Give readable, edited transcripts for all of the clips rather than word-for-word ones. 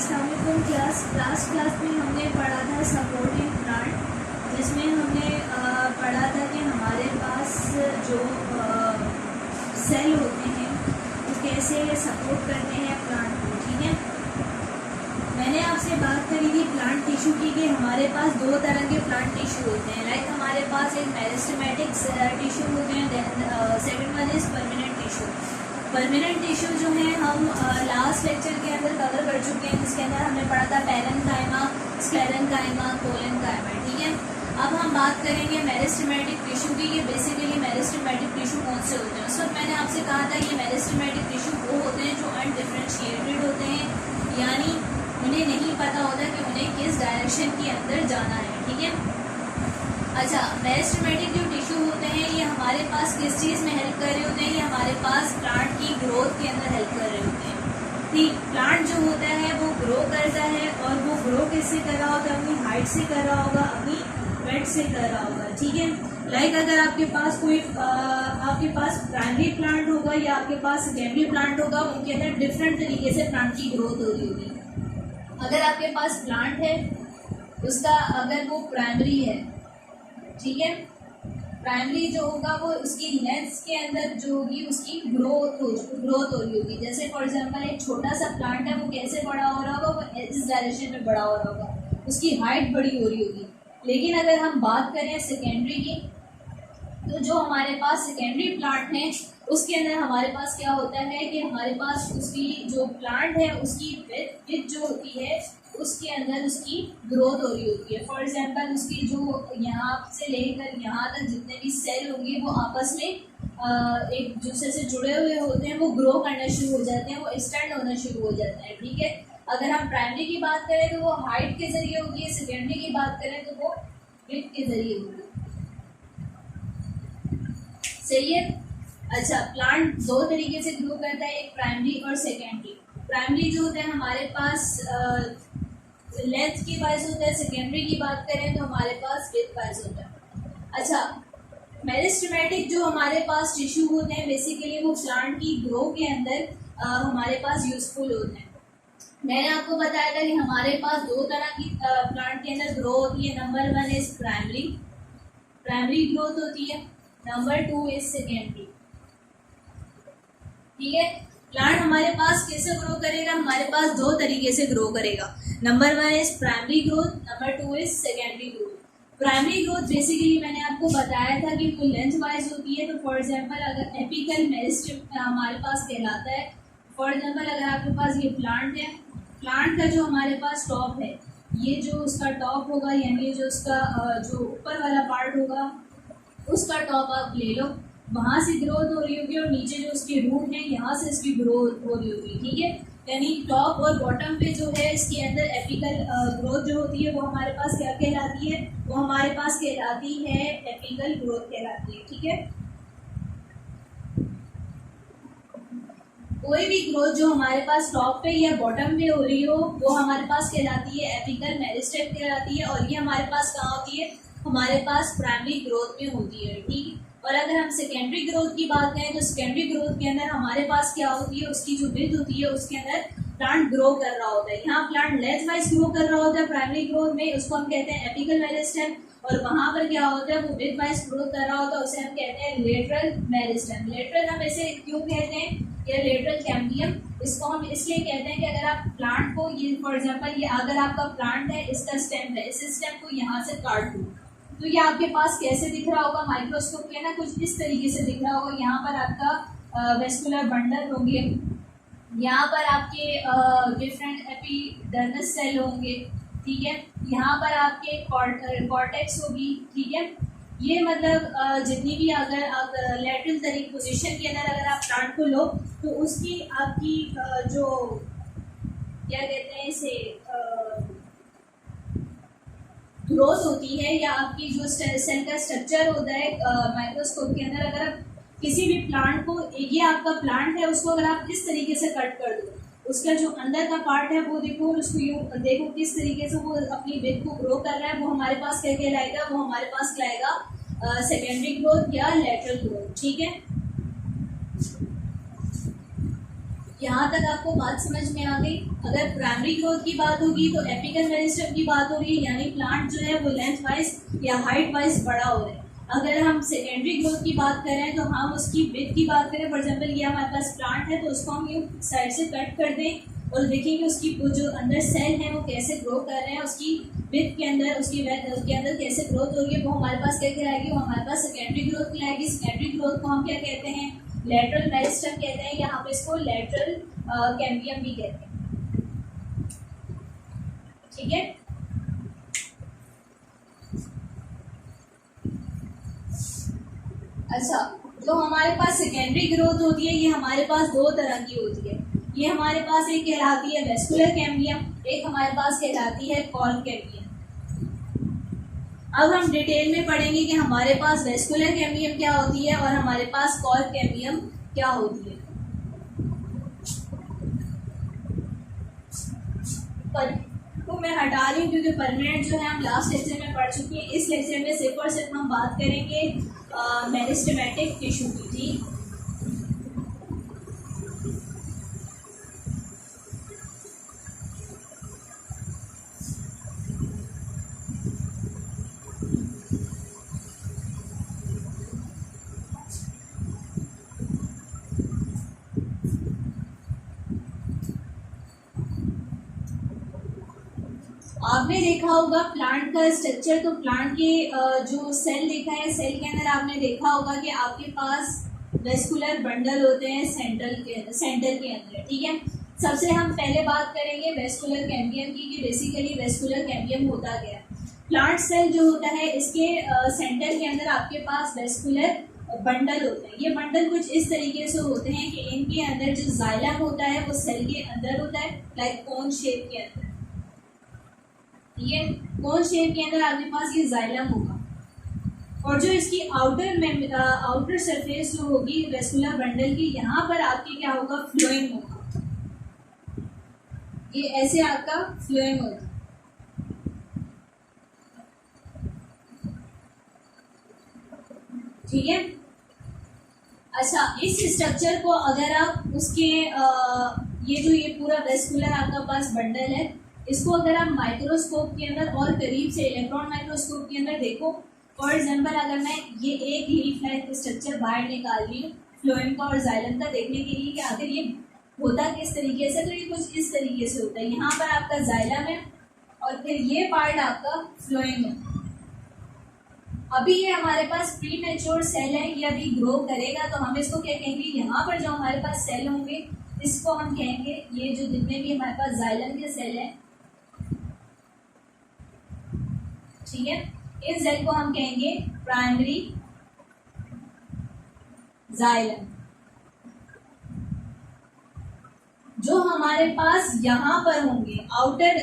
Class में हमने पढ़ा था सपोर्टिंग प्लांट, जिसमें हमने पढ़ा था कि हमारे पास जो सेल होते हैं वो कैसे सपोर्ट करते हैं प्लांट को। ठीक है, मैंने आपसे बात करी थी प्लांट टिश्यू की कि हमारे पास दो तरह के प्लांट टिश्यू होते हैं। लाइक हमारे पास एक मेरिस्टेमेटिक टिश्यू होते हैं, second one is permanent tissue. Permanent tissue जो है हम लास्ट लेक्चर के अंदर कवर कर चुके हैं, जिसके अंदर हमने पढ़ा था पैरेन्काइमा, स्क्लेरेन्काइमा, कोलेन्काइमा। ठीक है, अब हम बात करेंगे मेरिस्टेमेटिक टिश्यू की। ये बेसिकली मेरिस्टेमेटिक टिश्यू कौन से होते हैं। उस वक्त मैंने आपसे कहा था ये मेरिस्टेमेटिक टिश्यू वो होते हैं जो अनडिफरेंशिएटेड होते हैं, यानी उन्हें नहीं पता होता कि उन्हें किस डायरेक्शन के अंदर जाना है। ठीक है, अच्छा, मेरिस्टेमेटिक जो टिश्यू होते हैं ये हमारे पास किस चीज़ में हेल्प कर रहे होते हैं, ये हमारे पास प्लांट की ग्रोथ के अंदर हेल्प कर रहे होते हैं। ठीक, प्लांट जो होता है वो ग्रो करता है, और वो ग्रो किससे कर रहा होता है, अपनी हाइट से कर रहा होगा, अपनी वेट से कर रहा होगा। ठीक है, लाइक अगर आपके पास कोई आपके पास प्राइमरी प्लांट होगा या आपके पास सेकेंडरी प्लांट होगा, उनके अंदर डिफरेंट तरीके से प्लांट की ग्रोथ हो रही होगी। अगर आपके पास प्लांट है उसका, अगर वो प्राइमरी है, ठीक है, प्राइमरी जो होगा वो उसकी लेंथ के अंदर जो होगी उसकी ग्रोथ हो रही होगी। जैसे फॉर एग्जांपल एक छोटा सा प्लांट है, वो कैसे बड़ा हो रहा होगा, वो इस डायरेक्शन में बड़ा हो रहा होगा, उसकी हाइट बड़ी हो रही होगी। लेकिन अगर हम बात करें सेकेंडरी की, तो जो हमारे पास सेकेंडरी प्लांट है उसके अंदर हमारे पास क्या होता है कि हमारे पास उसकी जो प्लांट है उसकी विथ जो होती है उसके अंदर उसकी ग्रोथ हो रही होती है। फॉर एग्जांपल उसकी जो यहाँ से लेकर यहाँ तक जितने भी सेल होंगे वो आपस में एक दूसरे से जुड़े हुए होते हैं, वो ग्रो करना शुरू हो जाते हैं, वो एक्सटेंड होना शुरू हो जाता है। ठीक है, अगर हम प्राइमरी की बात करें तो वो हाइट के जरिए होगी, सेकेंडरी की बात करें तो वो विथ के जरिए होगी। सही है। अच्छा, प्लांट दो तरीके से ग्रो करता है, एक प्राइमरी और सेकेंडरी। प्राइमरी जो होता है हमारे पास लेंथ की वाइज होता है, सेकेंडरी की बात करें तो हमारे पास विथ वाइज होता है। अच्छा, मेरिस्टेमेटिक जो हमारे पास टिश्यू होते हैं बेसिकली वो प्लांट की ग्रो के अंदर हमारे पास यूजफुल होते हैं। मैंने आपको बताया था कि हमारे पास दो तरह की प्लांट के अंदर ग्रो होती है। Number one is primary growth होती है, नंबर टू इज सेकेंडरी। ठीक है, प्लांट हमारे पास कैसे ग्रो करेगा, हमारे पास दो तरीके से ग्रो करेगा। Number one is primary growth, number two is secondary growth. Primary growth basically मैंने आपको बताया था कि वो लेंथ वाइज होती है। तो फॉर एग्जांपल अगर एपिकल मेरिस्टेम हमारे पास कहलाता है, फॉर एग्जांपल अगर आपके पास ये प्लांट है, प्लांट का जो हमारे पास टॉप है, ये जो उसका टॉप होगा यानी जो उसका जो ऊपर वाला पार्ट होगा उसका टॉप आप ले लो, वहाँ से ग्रोथ हो रही होगी, और नीचे जो उसकी रूट है यहाँ से इसकी ग्रोथ हो रही होगी। ठीक है, यानी टॉप और बॉटम पे जो है इसके अंदर एपिकल ग्रोथ जो होती है वो हमारे पास क्या कहलाती है, वो हमारे पास कहलाती है एपिकल ग्रोथ कहलाती है। ठीक है, कोई भी ग्रोथ जो हमारे पास टॉप पे या बॉटम पे हो रही हो वो हमारे पास कहलाती है एपिकल मेरिस्टेम कहलाती है, और ये हमारे पास कहाँ होती है, हमारे पास प्राइमरी ग्रोथ में होती है। ठीक, और अगर हम सेकेंडरी ग्रोथ की बात करें तो सेकेंडरी ग्रोथ के अंदर हमारे पास क्या होती है, उसकी जो विड्थ होती है उसके अंदर प्लांट ग्रो कर रहा होता है। यहाँ प्लांट लेंथ वाइज ग्रो कर रहा होता है प्राइमरी ग्रोथ में, उसको हम कहते हैं एपिकल मेरिस्टेम, और वहाँ पर क्या होता है वो विड्थ वाइज ग्रोथ कर रहा होता है, उसे हम कहते हैं लेटरल मेरिस्टेम। लेटरल हम ऐसे क्यों कहते हैं, या लेटरल कैम्बियम, इसको हम इसलिए कहते हैं कि अगर आप प्लांट को, ये फॉर एग्जांपल ये अगर आपका प्लांट है, इसका स्टेम है, इस स्टेम को यहाँ से काट दूँ तो ये आपके पास कैसे दिख रहा होगा, माइक्रोस्कोप के ना कुछ इस तरीके से दिख रहा होगा। यहाँ पर आपका वेस्कुलर बंडल होंगे, यहाँ पर आपके डिफरेंट एपिडर्मिस सेल होंगे। ठीक है, यहाँ पर आपके कॉर्टेक्स होगी। ठीक है, ये मतलब जितनी भी अगर आप लैटरल तरीके पोजीशन के अंदर अगर आप प्लांट को लो तो उसकी आपकी जो क्या कहते हैं इसे ग्रोथ होती है, या आपकी जो सेल का स्ट्रक्चर होता है माइक्रोस्कोप के अंदर, अगर आप किसी भी प्लांट को, ये आपका प्लांट है, उसको अगर आप इस तरीके से कट कर दो, उसका जो अंदर का पार्ट है वो देखो, उसको यूँ देखो किस तरीके से वो अपनी विथ को ग्रो कर रहा है, वो हमारे पास क्या कहलाएगा, वो हमारे पास कहलाएगा सेकेंडरी ग्रोथ या लेटरल ग्रोथ। ठीक है, यहाँ तक आपको बात समझ में आ गई। अगर प्राइमरी ग्रोथ की बात होगी तो एपिकल मेरिस्टेम की बात हो रही है, यानी प्लांट जो है वो लेंथ वाइज या हाइट वाइज बड़ा हो रहा है। अगर हम सेकेंडरी ग्रोथ की बात करें तो हम उसकी विड्थ की बात करें, फॉर एग्जांपल ये हमारे पास प्लांट है तो उसको हम ये साइड से कट कर दें और देखेंगे उसकी जो अंदर सेल है वो कैसे ग्रो कर रहे हैं, उसकी विड्थ के अंदर उसके अंदर कैसे ग्रोथ हो रही है, वो हमारे पास क्या कहलाएगी, वो हमारे पास सेकेंडरी ग्रोथ कहलाएगी। सेकेंडरी ग्रोथ को हम क्या कहते हैं, लेटरल मेरिस्टेम कहते हैं, यहाँ पे इसको लेटरल कैम्बियम भी कहते हैं। ठीक है, अच्छा, तो हमारे पास सेकेंडरी ग्रोथ होती है, ये हमारे पास दो तरह की होती है। ये हमारे पास एक कहलाती है वेस्कुलर कैम्बियम, एक हमारे पास कहलाती है कॉर्ड कैम्बियम। अब हम डिटेल में पढ़ेंगे कि हमारे पास वेस्कुलर कैम्बियम क्या होती है और हमारे पास कॉर्ड कैम्बियम क्या होती है। पर को मैं हटा रही हूँ क्योंकि परमानेंट जो है हम लास्ट लेक्चर में पढ़ चुके हैं। इस लेक्चर में सिर्फ और सिर्फ हम बात करेंगे मेरिस्टेमेटिक टिश्यू की। ठीक, आपने देखा होगा प्लांट का स्ट्रक्चर, तो प्लांट के जो सेल देखा है, सेल के अंदर आपने देखा होगा कि आपके पास वेस्कुलर बंडल होते हैं सेंटर के अंदर। ठीक है, सबसे हम पहले बात करेंगे वेस्कुलर कैम्बियम की कि बेसिकली वेस्कुलर कैम्बियम होता क्या है। प्लांट सेल जो होता है इसके सेंटर के अंदर आपके पास वेस्कुलर बंडल होते हैं। ये बंडल कुछ इस तरीके से होते हैं कि इनके अंदर जो जाइलम होता है वो सेल के अंदर होता है, लाइक कोन शेप के अंदर। ये कोन शेप के अंदर आपके पास ये जाइलम होगा और जो इसकी आउटर सरफेस जो होगी वेस्कुलर बंडल की, यहाँ पर आपके क्या होगा, फ्लोएम होगा। ये ऐसे आपका फ्लोएम होगा। ठीक है, अच्छा, इस स्ट्रक्चर को अगर आप उसके ये पूरा वेस्कुलर आपका पास बंडल है, इसको अगर आप माइक्रोस्कोप के अंदर और करीब से इलेक्ट्रॉन माइक्रोस्कोप के अंदर देखो, फॉर एग्जांपल अगर मैं ये एक लीफ लाइक स्ट्रक्चर बाहर निकाल रही हूँ फ्लोएम का और जाइलम का, देखने के लिए कि आखिर ये होता किस तरीके से, तो ये कुछ इस तरीके से होता है। यहाँ पर आपका जाइलम है और फिर ये पार्ट आपका फ्लोएम है। अभी ये हमारे पास प्री मैच्योर सेल है, ये अभी ग्रो करेगा, तो हम इसको क्या कहेंगे, यहाँ पर जो हमारे पास सेल होंगे इसको हम कहेंगे, ये जो जितने भी हमारे पास जाइलम के सेल है, ठीक है, इस सेल को हम कहेंगे प्राइमरी जाइलम। जो हमारे पास यहाँ पर होंगे आउटर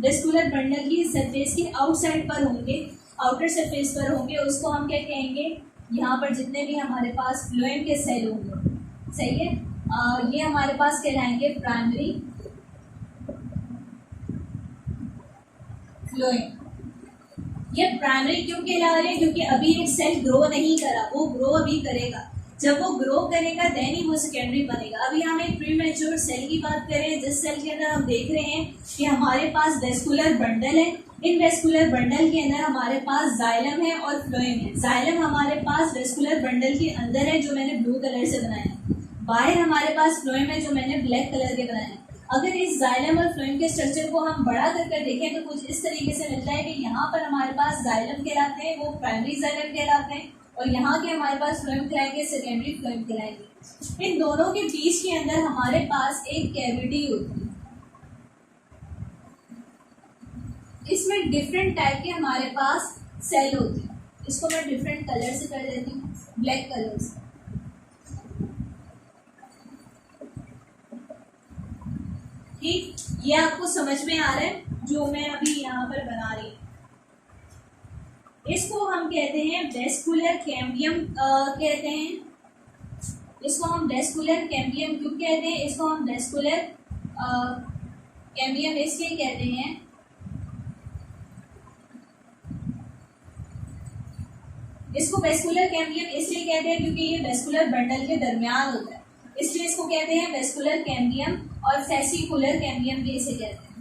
वेस्कुलर बंडल की सरफेस के आउटसाइड पर होंगे, आउटर सरफेस पर होंगे, उसको हम क्या कहेंगे, यहाँ पर जितने भी हमारे पास फ्लोएम के सेल होंगे, सही है, ये हमारे पास कहलाएंगे प्राइमरी फ्लोएम। ये प्राइमरी क्यों कहला रहे हैं, क्योंकि अभी एक सेल ग्रो नहीं करा, वो ग्रो अभी करेगा। जब वो ग्रो करेगा देन ही वो सेकेंडरी बनेगा। अभी हम एक प्री मैच्योर सेल की बात करें, जिस सेल के अंदर हम देख रहे हैं कि हमारे पास वेस्कुलर बंडल है, इन वेस्कुलर बंडल के अंदर हमारे पास जाइलम है और फ्लोएम है। जाइलम हमारे पास वेस्कुलर बंडल के अंदर है जो मैंने ब्लू कलर से बनाया है, बाहर हमारे पास फ्लोएम है जो मैंने ब्लैक कलर के बनाया है। अगर इस जाइलम और फ्लोएम के स्ट्रक्चर को हम बड़ा करके देखें तो कुछ इस तरीके से मिलता है कि यहाँ पर हमारे पास जाइलम कहलाते हैं, वो प्राइमरी जाइलम कहलाते हैं, और यहाँ के हमारे पास फ्लोएम कहलाएंगे, सेकेंडरी फ्लोएम कहलाएंगे। इन दोनों के बीच के अंदर हमारे पास एक कैविटी होती है, इसमें डिफरेंट टाइप के हमारे पास सेल होती है। इसको मैं डिफरेंट कलर से कर देती हूँ, ब्लैक कलर से। ठीक, ये आपको समझ में आ रहा है जो मैं अभी यहाँ पर बना रही हूँ। इसको हम कहते हैं वेस्कुलर कैम्बियम कहते हैं। इसको हम वेस्कुलर कैम्बियम क्यों कहते हैं, इसको हम वेस्कुलर कैम्बियम इसलिए कहते हैं इसको वेस्कुलर कैम्बियम इसलिए कहते हैं क्योंकि ये वेस्कुलर बंडल के दरमियान होता है। इसलिए इसको कहते हैं वेस्कुलर कैम्बियम और फेसिकुलर कैम्बियम भी इसे कहते हैं।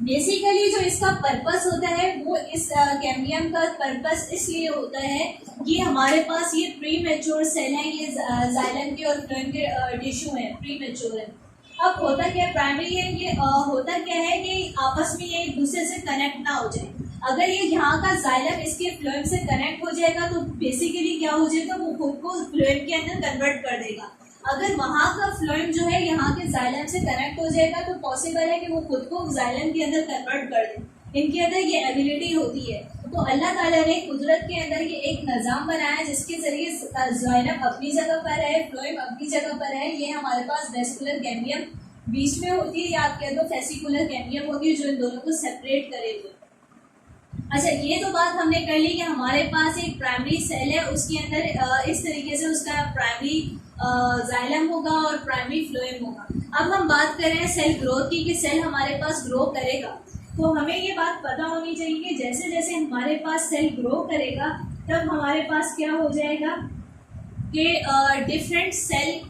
बेसिकली जो इसका पर्पस होता है वो इस कैम्बियम का पर्पस इसलिए होता है कि हमारे पास ये प्री मैच्योर सेल है, ये जाइलम के और फ्लोएम के टिश्यू है, प्री मैच्योर है। अब होता क्या है, प्राइमरी है ये, होता क्या है कि आपस में ये एक दूसरे से कनेक्ट ना हो जाए। अगर ये यहाँ का जाइलम इसके फ्लोएम से कनेक्ट हो जाएगा तो बेसिकली क्या हो जाएगा, वो खुद को फ्लोएम के अंदर कन्वर्ट कर देगा। अगर वहाँ का फ्लोएम जो है यहाँ के जाइलम से कनेक्ट हो जाएगा तो पॉसिबल है कि वो खुद को जाइलम के अंदर कन्वर्ट कर दे। इनके अंदर ये एबिलिटी होती है। तो अल्लाह ताला ने कुदरत के अंदर ये एक निज़ाम बनाया जिसके जरिए जाइलम अपनी जगह पर है, फ्लोएम अपनी जगह पर है। ये हमारे पास वेस्कुलर कैम्बियम बीच में होती है, या आप कह दो फेसिकुलर कैम्बियम होती है जो इन दोनों को सेपरेट करे हुए। अच्छा, ये तो बात हमने कर ली कि हमारे पास एक प्राइमरी सेल है, उसके अंदर इस तरीके से उसका प्राइमरी जाइलम होगा और प्राइमरी फ्लोएम होगा। अब हम बात कर रहे हैं सेल ग्रोथ की, कि सेल हमारे पास ग्रो करेगा। तो हमें ये बात पता होनी चाहिए कि जैसे जैसे हमारे पास सेल ग्रो करेगा तब हमारे पास क्या हो जाएगा कि डिफरेंट सेल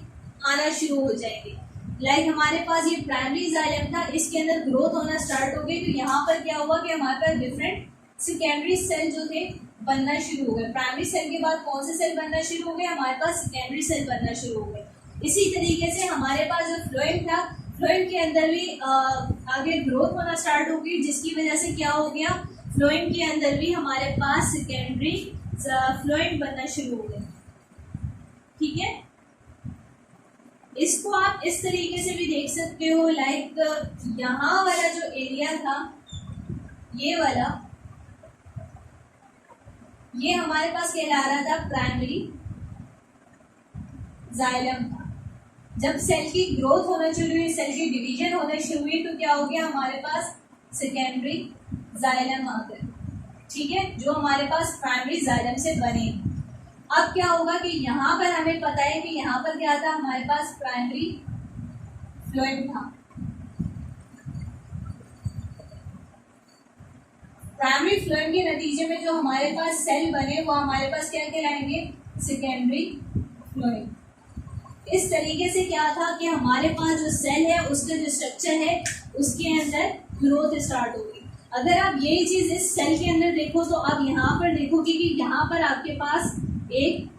आना शुरू हो जाएंगे। लाइक हमारे पास ये प्राइमरी जाइलम था, इसके अंदर ग्रोथ होना स्टार्ट हो गई, तो यहाँ पर क्या हुआ कि हमारे पास डिफरेंट सेकेंडरी सेल जो थे बनना शुरू हो गए। प्राइमरी सेल के बाद कौन से सेल बनना शुरू हो गए, हमारे पास सेकेंडरी सेल बनना शुरू हो गए। इसी तरीके से हमारे पास जो फ्लोएम था, फ्लोएम के अंदर भी आगे ग्रोथ होना स्टार्ट हो गई, जिसकी वजह से क्या हो गया, फ्लोएम के अंदर भी हमारे पास सेकेंडरी फ्लोएम बनना शुरू हो गए। ठीक है, इसको आप इस तरीके से भी देख सकते हो। लाइक यहाँ वाला जो एरिया था, ये वाला, ये हमारे पास कहला रहा था प्राइमरी जाइलम था। जब सेल की ग्रोथ होना शुरू हुई, सेल की डिवीजन होना शुरू हुई, तो क्या हो गया, हमारे पास सेकेंडरी जाइलम आ गए। ठीक है, जो हमारे पास प्राइमरी जाइलम से बने। अब क्या होगा कि यहाँ पर हमें पता है कि यहाँ पर क्या था, हमारे पास प्राइमरी फ्लोएम था। प्राइमरी फ्लोएम के नतीजे में जो हमारे पास सेल बने वो हमारे पास क्या कहलाएंगे, सेकेंडरी फ्लोएम। इस तरीके से क्या था कि हमारे पास जो सेल है उसका जो स्ट्रक्चर है उसके अंदर ग्रोथ स्टार्ट होगी। अगर आप यही चीज इस सेल के अंदर देखो तो आप यहाँ पर देखोगे कि यहाँ पर आपके पास एक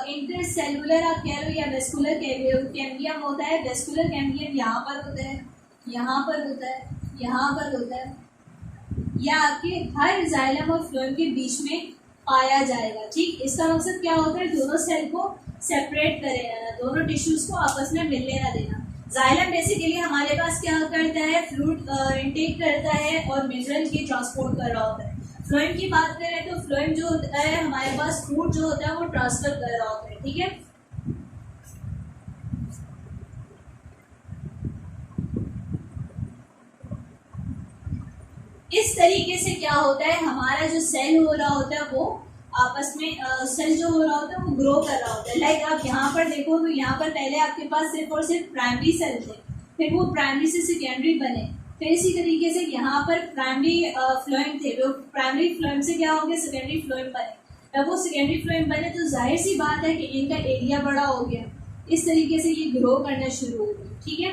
इंटरसेलुलर आप कह लो या वेस्कुलर कैम्बियम होता है। वेस्कुलर कैम्बियम यहाँ पर होता है, यहाँ पर होता है, यहाँ पर होता है, या आपके हर जाइलम और फ्लोएम के बीच में पाया जाएगा। ठीक, इसका मकसद क्या होता है, दोनों सेल को सेपरेट करे रहना, दोनों टिश्यूज को आपस में मिलने ना देना। जाइलम बेसिकली हमारे पास क्या करता है, फ्लूइड इनटेक करता है और मिनरल की ट्रांसपोर्ट कर रहा होता है। फ्लोएम की बात करें तो फ्लोएम जो होता है हमारे पास फूड जो होता है वो ट्रांसफर कर रहा होता है। ठीक है, इस तरीके से क्या होता है, हमारा जो सेल हो रहा होता है वो आपस में सेल जो हो रहा होता है वो ग्रो कर रहा होता है। लाइक आप यहाँ पर देखो तो यहाँ पर पहले आपके पास सिर्फ और सिर्फ प्राइमरी सेल थे, फिर वो प्राइमरी से सेकेंडरी बने, फिर इसी तरीके से यहाँ पर प्राइमरी फ्लोएम थे, वो प्राइमरी फ्लोएम से क्या हो गया, सेकेंडरी फ्लोएम बने। जब वो सेकेंडरी फ्लोएम बने तो जाहिर सी बात है कि इनका एरिया बड़ा हो गया, इस तरीके से ये ग्रो करना शुरू हो गया। ठीक है,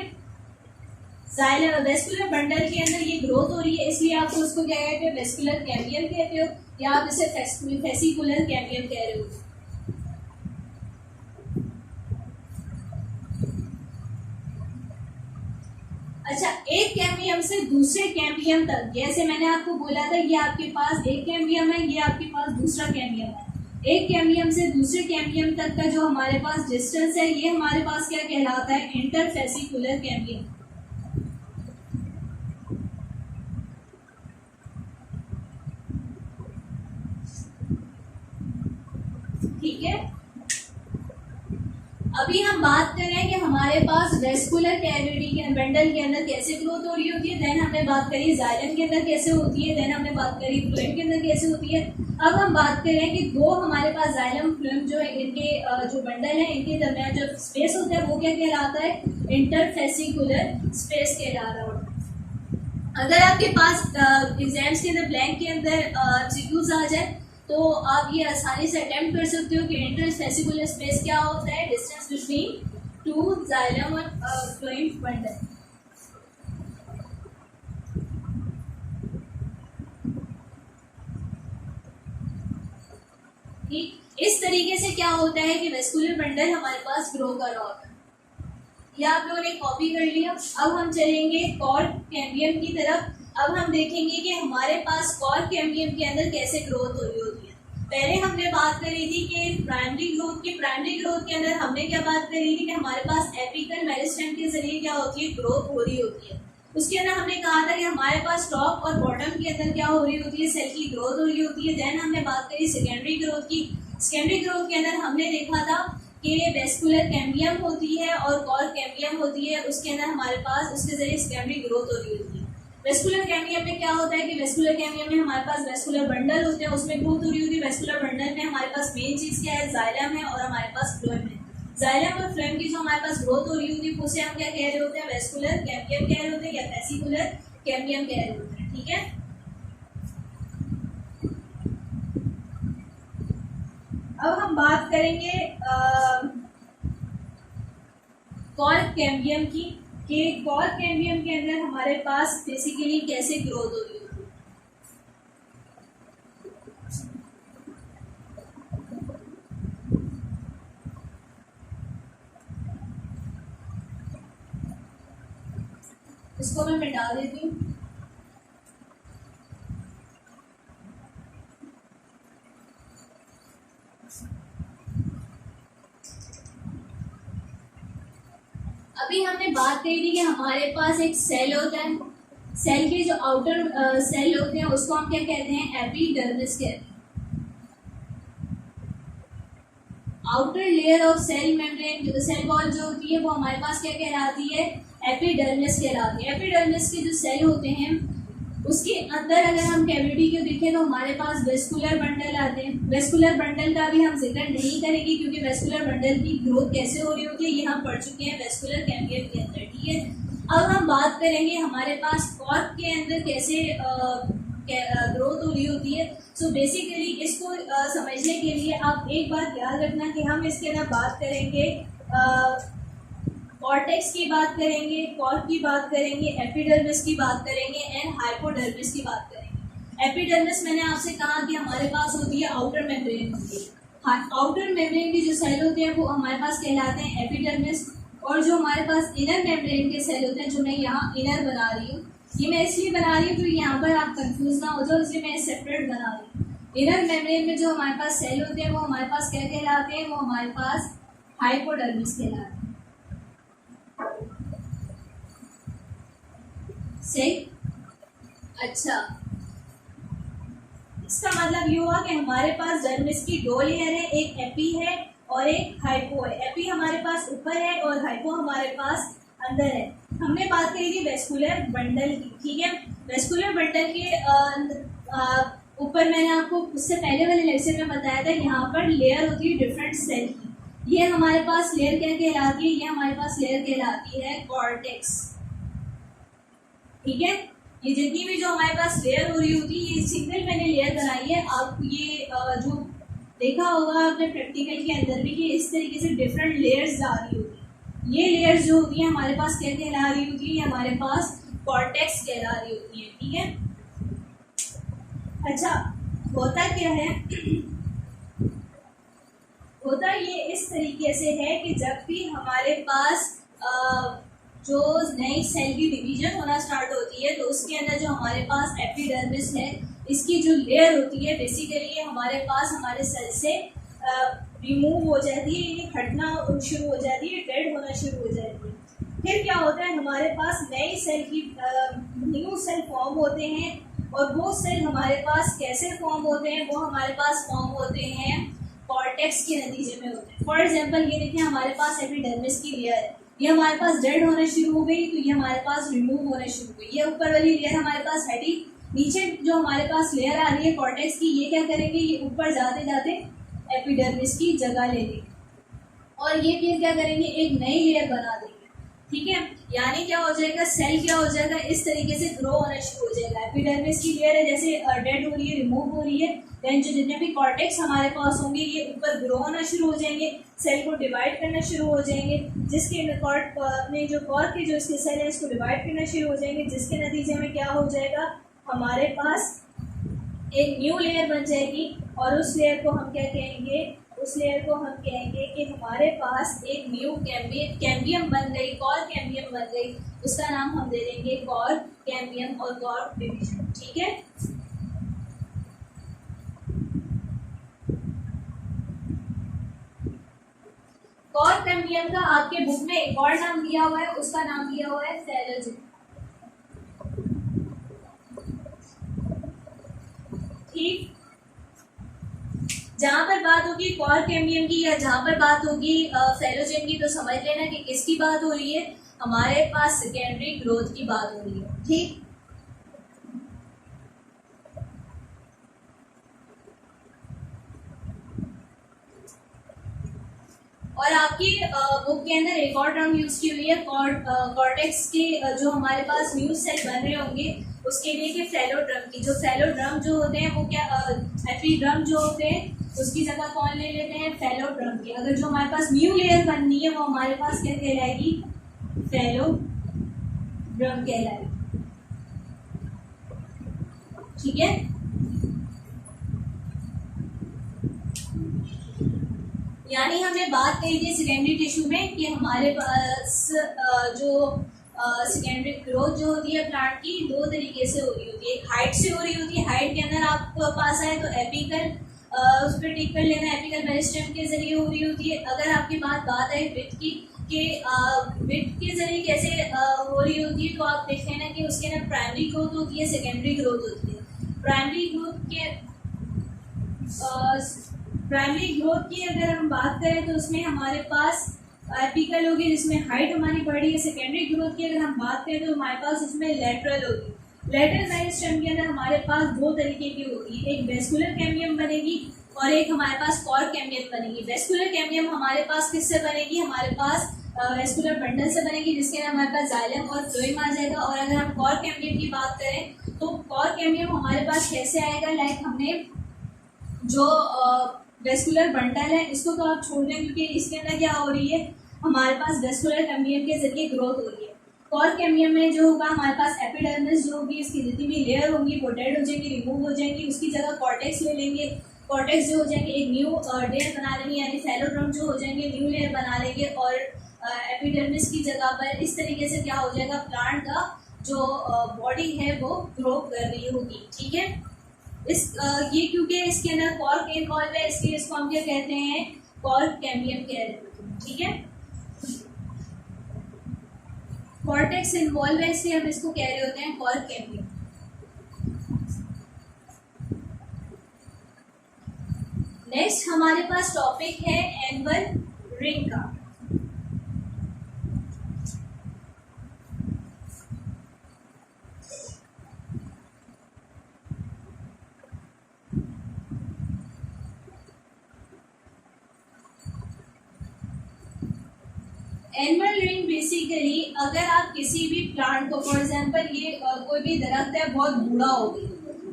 जाइलम वेस्कुलर बंडल के अंदर ये ग्रोथ हो रही है, इसलिए आपको उसको क्या कहते हैं, वेस्कुलर कैम्बियम कहते हो, या आप इसे फेसिकुलर कैम्बियम कह रहे हो। अच्छा, एक कैम्बियम से दूसरे कैम्बियम तक, जैसे मैंने आपको बोला था ये आपके पास एक कैम्बियम है, ये आपके पास दूसरा कैम्बियम है। एक कैम्बियम से दूसरे कैम्बियम तक का जो हमारे पास डिस्टेंस है ये हमारे पास क्या कहलाता है, इंटरफेसिकुलर कैम्बियम। ठीक है, अभी हम बात कर रहे हैं कि हमारे पास वेस्कुलर कैविटी के बंडल के अंदर कैसे ग्रोथ हो रही होती है, देन हमने बात करी जाइलम के अंदर कैसे होती है, देन हमने बात करी फ्लोएम के अंदर कैसे होती है। अब हम बात कर रहे हैं कि दो हमारे पास जाइलम फ्लोएम जो है इनके जो बंडल है इनके दरमियान जो स्पेस होता है वो क्या कहलाता है, इंटरफेसिकुलर स्पेस कहला रहा होता है। अगर आपके पास एग्जाम्स के अंदर ब्लैंक के अंदर सीक्यूज आ जाए तो आप ये आसानी से अटेम्प्ट कर सकते हो कि इंटरवेस्टिबुलर स्पेस क्या होता है, डिस्टेंस बिटवीन टू जाइलम और फ्लोएम बंडल। इस तरीके से क्या होता है कि वेस्कुलर बंडल हमारे पास ग्रो कर रहा होता है। यह आप लोगों ने कॉपी कर लिया। अब हम चलेंगे कॉर्ड कैम्बियम की तरफ। अब हम देखेंगे कि हमारे पास कॉर्ड कैम्बियम के अंदर कैसे ग्रोथ हो रही होती है। पहले हमने बात करी थी कि प्राइमरी ग्रोथ के अंदर हमने क्या बात करी थी कि हमारे पास एपिकल मेरिस्टेम के जरिए क्या होती है, ग्रोथ हो रही होती है। उसके अंदर हमने कहा था कि हमारे पास टॉप और बॉटम के अंदर क्या हो रही होती है, सेल की ग्रोथ हो रही होती है। देन हमने बात करी सेकेंडरी ग्रोथ की। सेकेंडरी ग्रोथ के अंदर हमने देखा था कि वेस्कुलर कैम्बियम होती है और कॉर्ड कैम्बियम होती है। उसके अंदर हमारे पास उसके जरिए सेकेंडरी ग्रोथ हो रही होती है। वेस्कुलर कैम्बियम में क्या होता है कि वेस्कुलर कैम्बियम में हमारे पास वेस्कुलर बंडल होते हैं, उसमें ग्रोथ हो रही होती है। वेस्कुलर बंडल में हमारे पास मेन चीज क्या है, जाइलम है और हमारे पास फ्लोएम है। जाइलम और फ्लोएम की जो हमारे पास ग्रोथ हो रही होती है उसे हम क्या कह रहे होते हैं, वेस्कुलर कैम्बियम कह रहे होते हैं या वेसिकुलर कैम्बियम कह रहे होते हैं। ठीक है, अब हम बात करेंगे कॉर्ड कैम्बियम की कि कॉर्ड कैम्बियम के अंदर हमारे पास बेसिकली कैसे ग्रोथ हो रही होती है। इसको मैं मिटा देती हूँ। अभी हमने बात करी थी कि हमारे पास एक सेल होता है। सेल के जो आउटर सेल होते हैं उसको हम क्या कहते हैं, एपिडर्मिस कहते हैं। Outer layer of cell membrane, cell wall जो होती है वो हमारे पास क्या कहलाती है, एपिडर्मिस कहलाती है। एपिडर्मिस के जो सेल होते हैं उसके अंदर अगर हम कैविटी को देखें तो हमारे पास वेस्कुलर बंडल आते हैं। वेस्कुलर बंडल का भी हम जिक्र नहीं करेंगे क्योंकि वेस्कुलर बंडल की ग्रोथ कैसे हो रही होती है ये हम पढ़ चुके हैं वेस्कुलर कैम्बियम के अंदर। ठीक है, अब हम बात करेंगे हमारे पास कॉर्ड के अंदर कैसे ग्रोथ हो रही होती है। सो बेसिकली इसको समझने के लिए आप एक बात याद रखना कि हम इसके अंदर बात करेंगे कॉर्टेक्स की बात करेंगे, कॉर्ड की बात करेंगे, एपिडर्मिस की बात करेंगे एंड हाइपोडर्मिस की बात करेंगे। एपिडर्मिस मैंने आपसे कहा कि हमारे पास होती है आउटर मेम्ब्रेन होती है। आउटर मेम्ब्रेन की जो सेल होते हैं वो हमारे पास कहलाते हैं एपिडर्मिस, और जो हमारे पास इनर मेम्ब्रेन के सेल होते हैं जो मैं यहाँ इनर बना रही हूँ, ये मैं इसलिए बना रही हूँ क्योंकि यहाँ पर आप कंफ्यूज ना हो जाओ, इसलिए मैं सेपरेट बना रही हूँ। इनर मेम्ब्रेन में जो हमारे पास सेल होते हैं वो हमारे पास क्या कहलाते हैं, वो हमारे पास हाइपोडर्मिस कहलाते हैं। सही, अच्छा, इसका मतलब ये हुआ कि हमारे पास डर्मिस की दो लेयर है, एक एपी है और एक हाइपो है। एपी हमारे पास ऊपर है और हाइपो हमारे पास अंदर है। हमने बात करी थी वेस्कुलर बंडल की। ठीक है, वेस्कुलर बंडल के ऊपर मैंने आपको उससे पहले वाले लेक्चर में बताया था यहाँ पर लेयर होती है डिफरेंट सेल की। ये हमारे पास लेयर क्या कहलाती है, ये हमारे पास लेयर कहलाती है कॉर्टेक्स। ठीक है, ये जितनी भी जो हमारे पास लेयर हो रही होती है ये सिंगल मैंने लेयर बनाई है। आप ये जो देखा होगा आपने प्रैक्टिकल के अंदर भी कि इस तरीके से डिफरेंट लेयर्स जा रही होती है। ये लेयर्स जो होती है हमारे पास क्या कहला रही होती है, ये हमारे पास कॉर्टेक्स कहला रही होती है। ठीक है, अच्छा, होता क्या है होता ये इस तरीके से है कि जब भी हमारे पास जो नई सेल की डिवीजन होना स्टार्ट होती है तो उसके अंदर जो हमारे पास एपिडर्मिस है इसकी जो लेयर होती है बेसिकली ये हमारे पास हमारे सेल से रिमूव हो जाती है, ये हटना शुरू हो जाती है, डेड होना शुरू हो जाती है। फिर क्या होता है, हमारे पास नई सेल की न्यू सेल फॉर्म होते हैं और वो सेल हमारे पास कैसे फॉर्म होते हैं, वो हमारे पास फॉर्म होते हैं कॉर्टेक्स के नतीजे में होते हैं। फॉर एग्जाम्पल ये देखिए हमारे पास एपिडर्मिस की लेयर है, ये हमारे पास डेड होना शुरू हो गई तो ये हमारे पास रिमूव होना शुरू हो गई। ये ऊपर वाली लेयर हमारे पास हटी, नीचे जो हमारे पास लेयर आ रही है कॉर्टेक्स की, ये क्या करेंगे, ये ऊपर जाते जाते एपिडर्मिस की जगह ले लेंगे और ये फिर क्या करेंगे, एक नई लेयर बना देंगे। ठीक है। यानी क्या हो जाएगा, सेल क्या हो जाएगा, इस तरीके से ग्रो होना शुरू हो जाएगा। एपिडर्मिस की लेयर है जैसे डेड हो रही है, रिमूव हो रही है, देन जो जितने भी कॉर्टेक्स हमारे पास होंगे ये ऊपर ग्रो होना शुरू हो जाएंगे, सेल को डिवाइड करना शुरू हो जाएंगे, जिसके अपने जो कॉर्क के जो इसके सेल है इसको डिवाइड करना शुरू हो जाएंगे, जिसके नतीजे में क्या हो जाएगा, हमारे पास एक न्यू लेयर बन जाएगी। और उस लेयर को हम क्या कहेंगे, उस लेयर को हम कहेंगे कि हमारे पास एक न्यू कैम्बियम बन गई, कॉर्क कैम्बियम बन गई, उसका नाम हम दे देंगे कॉर्क कैम्बियम और कॉर्क डिवीजन। ठीक है। कॉर्क कैम्बियम का आपके बुक में एक और नाम दिया हुआ है, उसका नाम दिया हुआ है फेलोजेन। ठीक, जहां पर बात होगी कॉर्क कैम्बियम की या जहां पर बात होगी फेलोजेन की, तो समझ लेना कि किसकी बात हो रही है, हमारे पास सेकेंडरी ग्रोथ की बात हो रही है। ठीक, और आपकी बुक के अंदर एक और टर्म यूज की हुई है कॉर्टेक्स के जो हमारे पास न्यू सेल बन रहे होंगे उसके लिए कि फेलोड्रम की, जो फेलोड्रम जो होते हैं वो क्या एपिड्रम जो होते हैं उसकी जगह कौन ले लेते हैं, फेलोड्रम की। अगर जो हमारे पास न्यू लेयर बननी है वो हमारे पास क्या कहलाएगी, फेलोड्रम कहलाएगी। ठीक है। यानी हमने बात कही थी सेकेंडरी टिश्यू में कि हमारे पास जो सेकेंडरी ग्रोथ जो होती है प्लांट की दो तरीके से हो रही होती है, एक हाइट से हो रही होती है, हाइट के अंदर आपके पास आए तो एपिकल उस पर टिक कर लेना, एपिकल मेरिस्टेम के जरिए हो रही होती है। अगर आपकी बात आए विथ की कि विथ के जरिए कैसे हो रही होती है, तो आप देख लेना कि उसके अंदर प्राइमरी ग्रोथ होती है, सेकेंडरी ग्रोथ होती है। प्राइमरी ग्रोथ की अगर हम बात करें तो उसमें हमारे पास एपिकल होगी जिसमें हाइट हमारी बढ़ी है। सेकेंडरी ग्रोथ की अगर हम बात करें तो हमारे पास उसमें लेटरल होगी। लेटरल मेरिस्टेम के अंदर हमारे पास दो तरीके की होगी, एक वेस्कुलर कैम्बियम बनेगी और एक हमारे पास कॉर्क कैम्बियम बनेगी। वेस्कुलर कैम्बियम हमारे पास किससे बनेगी, हमारे पास वेस्कुलर बंडल से बनेगी जिसके अंदर हमारे पास जाइलम और फ्लोएम आ जाएगा। और अगर हम कॉर्क कैम्बियम की बात करें तो कॉर्क कैम्बियम हमारे पास कैसे आएगा, लाइक हमने जो वेस्कुलर बंडल है इसको तो आप छोड़ दें क्योंकि इसके अंदर क्या हो रही है, हमारे पास वेस्कुलर कैम्बियम के जरिए ग्रोथ हो रही है। कॉर्क कैम्बियम में जो होगा हमारे पास एपिडर्मिस जो होगी, इसकी जितनी भी लेयर होंगी वो डेड हो जाएंगी, रिमूव हो जाएंगी, उसकी जगह कॉर्टेक्स ले लेंगे। कॉर्टेक्स जो हो जाएंगे एक न्यू लेयर बना लेंगे, यानी फेलोड्रम जो हो जाएंगे न्यू लेयर बना लेंगे और एपिडर्मिस की जगह पर इस तरीके से क्या हो जाएगा, प्लांट का जो बॉडी है वो ग्रो कर रही होगी। ठीक है। ये क्योंकि इसके अंदर कॉर्क इन्वॉल्व है इसलिए इसको हम क्या कहते हैं, कॉर्क कैम्बियम कहते हैं। ठीक है। कॉर्टेक्स इन्वॉल्व है इसलिए हम इसको कह रहे होते हैं कॉर्क कैम्बियम। नेक्स्ट हमारे पास टॉपिक है एनुअल रिंग का। एनुअल रिंग बेसिकली अगर आप किसी भी प्लांट को, फॉर एग्जांपल ये कोई भी दरख्त है बहुत बूढ़ा हो गया,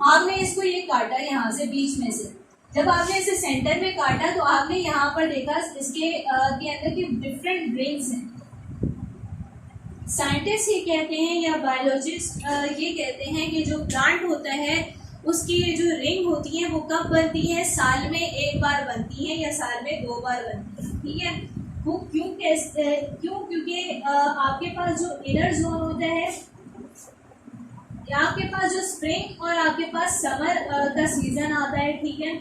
आपने इसको ये काटा यहाँ से बीच में से, जब आपने इसे सेंटर में काटा तो आपने यहाँ पर देखा इसके के अंदर की डिफरेंट रिंग्स हैं। साइंटिस्ट ये कहते हैं या बायोलॉजिस्ट ये कहते हैं कि जो प्लांट होता है उसकी जो रिंग होती है वो कब बनती है, साल में एक बार बनती है या साल में 2 बार बनती है। ठीक है। वो क्यों क्योंकि आपके पास जो इनर जोन होता है, आपके पास जो स्प्रिंग और आपके पास समर का सीजन आता है, ठीक है,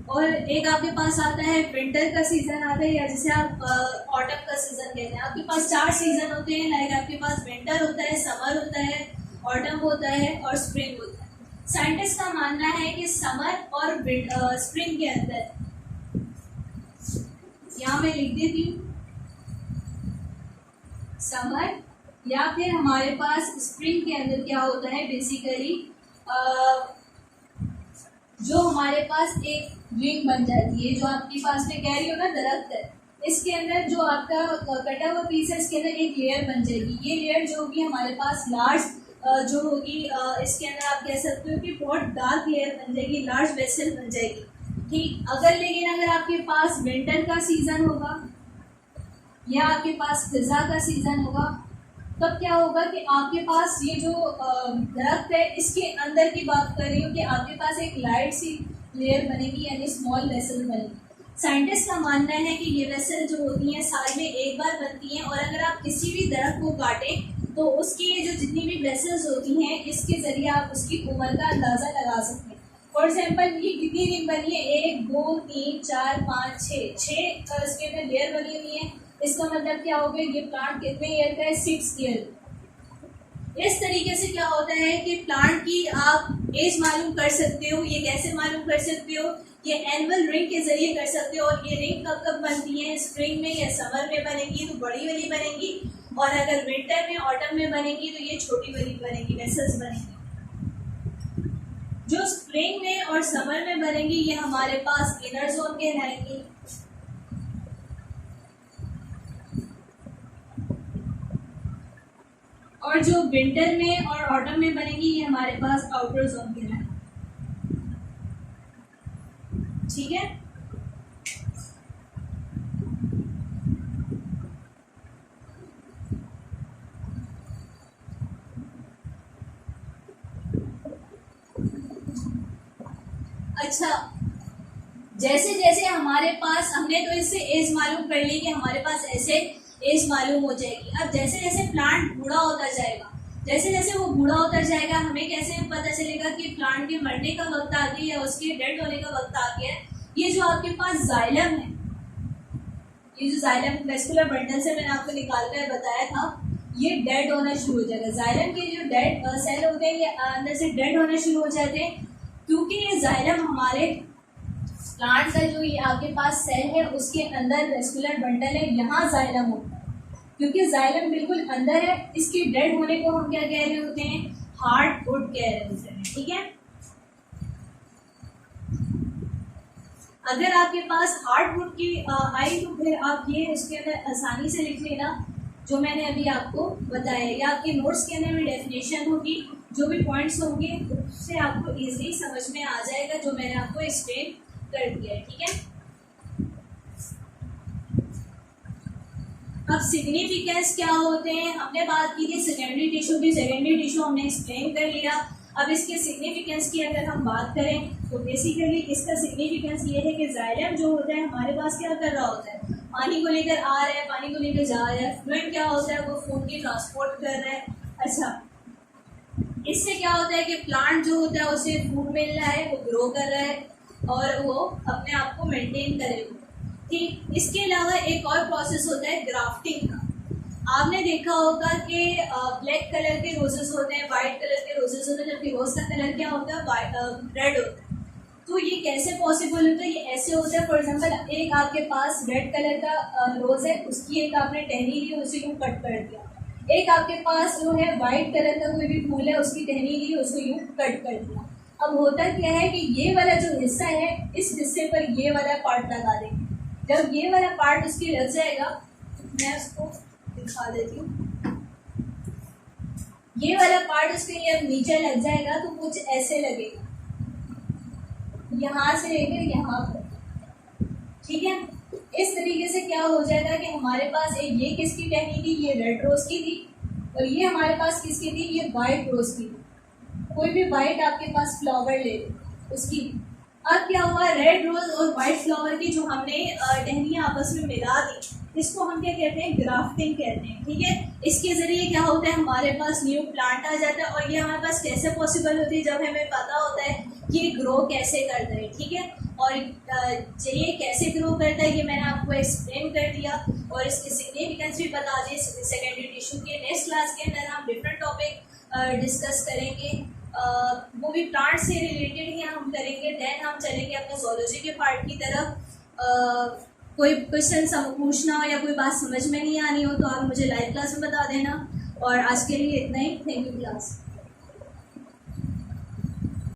और एक आपके पास आता है विंटर का सीजन आता है या जिसे आप ऑटम का सीजन कहते हैं। आपके पास 4 सीजन होते हैं, लाइक आपके पास विंटर होता है, समर होता है, ऑटम होता है और स्प्रिंग होता है। साइंटिस्ट का मानना है कि समर और स्प्रिंग के अंदर, यहाँ मैं लिख देती हूँ, समर या फिर हमारे पास स्प्रिंग के अंदर क्या होता है, बेसिकली जो हमारे पास एक रिंग बन जाती है, जो आपके पास में कह रही हो ना दरख्त है, इसके अंदर जो आपका कटा हुआ पीस है, इसके अंदर एक लेयर बन जाएगी। ये लेयर जो होगी हमारे पास लार्ज जो होगी, इसके अंदर आप कह सकते हो कि बहुत डार्क लेयर बन जाएगी, लार्ज वेसल बन जाएगी। ठीक, लेकिन अगर आपके पास विंटर का सीजन होगा या आपके पास फिजा का सीजन होगा, तब क्या होगा कि आपके पास ये जो दरख्त है, इसके अंदर की बात कर रही हूँ कि आपके पास एक लाइट सी लेयर बनेगी, यानी स्मॉल वेसल बनेगी। साइंटिस्ट का मानना है कि ये वेसल जो होती हैं साल में एक बार बनती हैं, और अगर आप किसी भी दरख्त को काटें तो उसकी जो जितनी भी वेसल्स होती हैं, इसके ज़रिए आप उसकी उम्र का अंदाज़ा लगा सकते हैं। फॉर एग्जाम्पल, ये कितनी रिंग बनी है, 1 2 3 4 5 6 इसके अंदर लेयर बनी हुई है। इसका मतलब क्या हो गया, ये प्लांट कितने ईयर का है, 6 ईयर। इस तरीके से क्या होता है कि प्लांट की आप एज मालूम कर सकते हो। ये कैसे मालूम कर सकते हो, ये एनुअल रिंग के जरिए कर सकते हो। और ये रिंग कब कब बनती है, स्प्रिंग में या समर में बनेगी तो बड़ी वाली बनेगी, और अगर विंटर में ऑटम में बनेगी तो ये छोटी वाली बनेगी, वेसल्स बनेगी। जो स्प्रिंग में और समर में बनेंगी ये हमारे पास इनर जोन कहलाएंगी, और जो विंटर में और ऑटम में बनेगी ये हमारे पास आउटर जोन कहलाएंगी। ठीक है, अच्छा, जैसे जैसे हमारे पास, हमने तो इससे एज मालूम कर ली कि हमारे पास ऐसे एज मालूम हो जाएगी। अब जैसे जैसे प्लांट बूढ़ा होता जाएगा, जैसे जैसे वो बूढ़ा होता जाएगा, हमें कैसे पता चलेगा कि प्लांट के मरने का वक्त आ गया या उसके डेड होने का वक्त आ गया है। ये जो आपके पास जाइलम है, ये जो जाइलम वेस्कुलर बंडल से मैंने आपको निकाल कर बताया था, ये डेड होना शुरू हो जाएगा। जाइलम के जो डेड सेल होते हैं ये अंदर से डेड होना शुरू हो जाते हैं, क्योंकि ये जाइलम हमारे प्लांट का जो ये आपके पास सेल है उसके अंदर वेस्कुलर बंडल है, यहाँ जाइलम होता है। क्योंकि जाइलम बिल्कुल अंदर है, इसके डेड होने को हम क्या कह रहे होते हैं, हार्डवुड कह रहे होते हैं। ठीक है, अगर आपके पास हार्डवुड की आई तो फिर आप ये उसके अंदर आसानी से लिख लेना जो मैंने अभी आपको बताया, या आपके नोट्स के अंदर भी डेफिनेशन होगी, जो भी पॉइंट्स होंगे उससे आपको इजीली समझ में आ जाएगा जो मैंने आपको एक्सप्लेन कर दिया है। ठीक है, अब सिग्निफिकेंस क्या होते हैं, हमने बात की थी सेकेंडरी टिश्यू की, सेकेंडरी टिश्यू हमने एक्सप्लेन कर लिया। अब इसके सिग्निफिकेंस की अगर हम बात करें तो बेसिकली इसका सिग्निफिकेंस ये है कि जाइलम जो होता है हमारे पास क्या कर रहा होता है, पानी को लेकर आ रहा है, पानी को लेकर जा रहा है। फ्लूइड क्या होता है, वो खून की ट्रांसपोर्ट कर रहा है। अच्छा, इससे क्या होता है कि प्लांट जो होता है उसे फूड मिल रहा है, वो ग्रो कर रहा है और वो अपने आप को मेंटेन करेगा। ठीक, इसके अलावा एक और प्रोसेस होता है ग्राफ्टिंग का। आपने देखा होगा कि ब्लैक कलर के रोजेस होते हैं, वाइट कलर के रोजेस होते हैं, जबकि रोज का कलर क्या होता है, रेड होता है। तो ये कैसे पॉसिबल होता है, ये ऐसे होता है, फॉर एग्जांपल एक आपके पास रेड कलर का रोज है, उसकी एक आपने टहनी ली, उसे यूँ कट कर दिया। एक आपके पास जो है वाइट कलर का कोई भी फूल है, उसकी टहनी ली, उसको यूँ कट कर दिया। अब होता क्या है कि ये वाला जो हिस्सा है, इस हिस्से पर ये वाला पार्ट लगा देंगे। जब ये वाला पार्ट उसके लग जाएगा, मैं उसको दिखा देती हूँ, ये वाला पार्ट उसके लिए नीचे लग जाएगा तो कुछ ऐसे लगेगा, यहाँ से लेकर यहाँ पर। ठीक है, इस तरीके से क्या हो जाएगा कि हमारे पास एक ये किसकी टहनी थी, ये रेड रोज की थी, और ये हमारे पास किसकी थी, ये वाइट रोज की थी। कोई भी वाइट आपके पास फ्लावर ले उसकी। अब क्या हुआ, रेड रोज और वाइट फ्लावर की जो हमने टहनियाँ आपस में मिला दी, इसको हम क्या कहते हैं, ग्राफ्टिंग कहते हैं। ठीक है, इसके जरिए क्या होता है, हमारे पास न्यू प्लांट आ जाता है। और ये हमारे पास कैसे पॉसिबल होती है, जब हमें पता होता है कि ये ग्रो कैसे करता है। ठीक है, और ये कैसे ग्रो करता है ये मैंने आपको एक्सप्लेन कर दिया, और इसके सिग्निफिकेंस भी बता दिए। सेकेंडरी टिश्यू के नेक्स्ट क्लास के अंदर हम डिफरेंट टॉपिक डिस्कस करेंगे, वो भी प्लांट से रिलेटेड ही हम करेंगे। देन हम चलेंगे अपने जोलॉजी के पार्ट की तरफ। कोई क्वेश्चन पूछना हो या कोई बात समझ में नहीं आनी हो तो आप मुझे लाइव क्लास में बता देना। और आज के लिए इतना ही, थैंक यू क्लास।